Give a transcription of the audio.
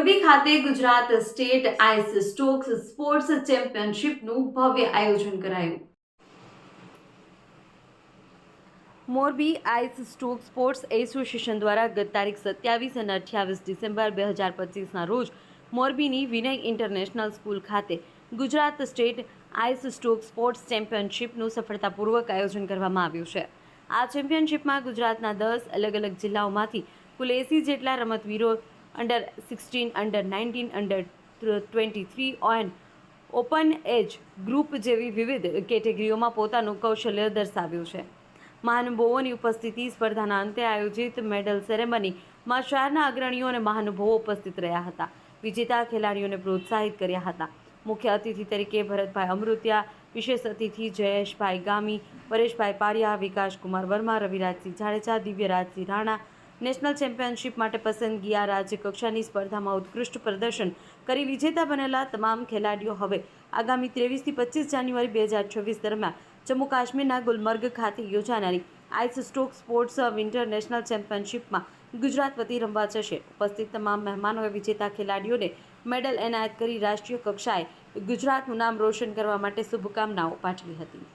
મોરબી ખાતે Gujarat state ice stocks sports ચેમ્પિયનશિપનું ભવ્ય આયોજન કરાયું. Morbi ice stock sports association દ્વારા ગત તારીખ 27 અને 28 ડિસેમ્બર 2025ના રોજ મોરબીની વિનય ઇન્ટરનેશનલ સ્કૂલ ખાતે Gujarat state ice stock sports ચેમ્પિયનશિપનું સફળતાપૂર્વક આયોજન કરવામાં આવ્યું છે. આ ચેમ્પિયનશિપમાં ગુજરાતના 10 અલગ અલગ જિલ્લાઓમાંથી કુલ 80 જેટલા રમતવીરો under 16, under 19, under 23 and open age group જેવી વિવિધ કેટેગરીઓમાં પોતાનું કૌશલ્ય દર્શાવ્યું છે. મહાનુભાવોની ઉપસ્થિતિ સ્પર્ધાના અંતે આયોજિત મેડલ સેરેમનીમાં શહેરના અગ્રણીઓ અને મહાનુભાવો ઉપસ્થિત રહ્યા હતા. વિજેતા ખેલાડીઓને પ્રોત્સાહિત કર્યા હતા. મુખ્ય અતિથિ તરીકે ભરતભાઈ અમૃતિયા, વિશેષ અતિથિ જયેશભાઈ ગામી, પરેશભાઈ પારિયા, વિકાસકુમાર વર્મા, રવિરાજસિંહ જાડેજા, દિવ્યરાજસિંહ રાણા નેશનલ ચેમ્પિયનશિપ માટે પસંદગી. આ રાજ્ય કક્ષાની સ્પર્ધામાં ઉત્કૃષ્ટ પ્રદર્શન કરી વિજેતા બનેલા તમામ ખેલાડીઓ હવે આગામી 23 થી 25 જાન્યુઆરી 2026 દરમિયાન જમ્મુ કાશ્મીરના ગુલમર્ગ ખાતે યોજાનારી ice stock sports winter national ચેમ્પિયનશિપમાં ગુજરાત વતી રમવા જશે. ઉપસ્થિત તમામ મહેમાનોએ વિજેતા ખેલાડીઓને મેડલ એનાયત કરી રાષ્ટ્રીય કક્ષાએ ગુજરાતનું નામ રોશન કરવા માટે શુભકામનાઓ પાઠવી હતી.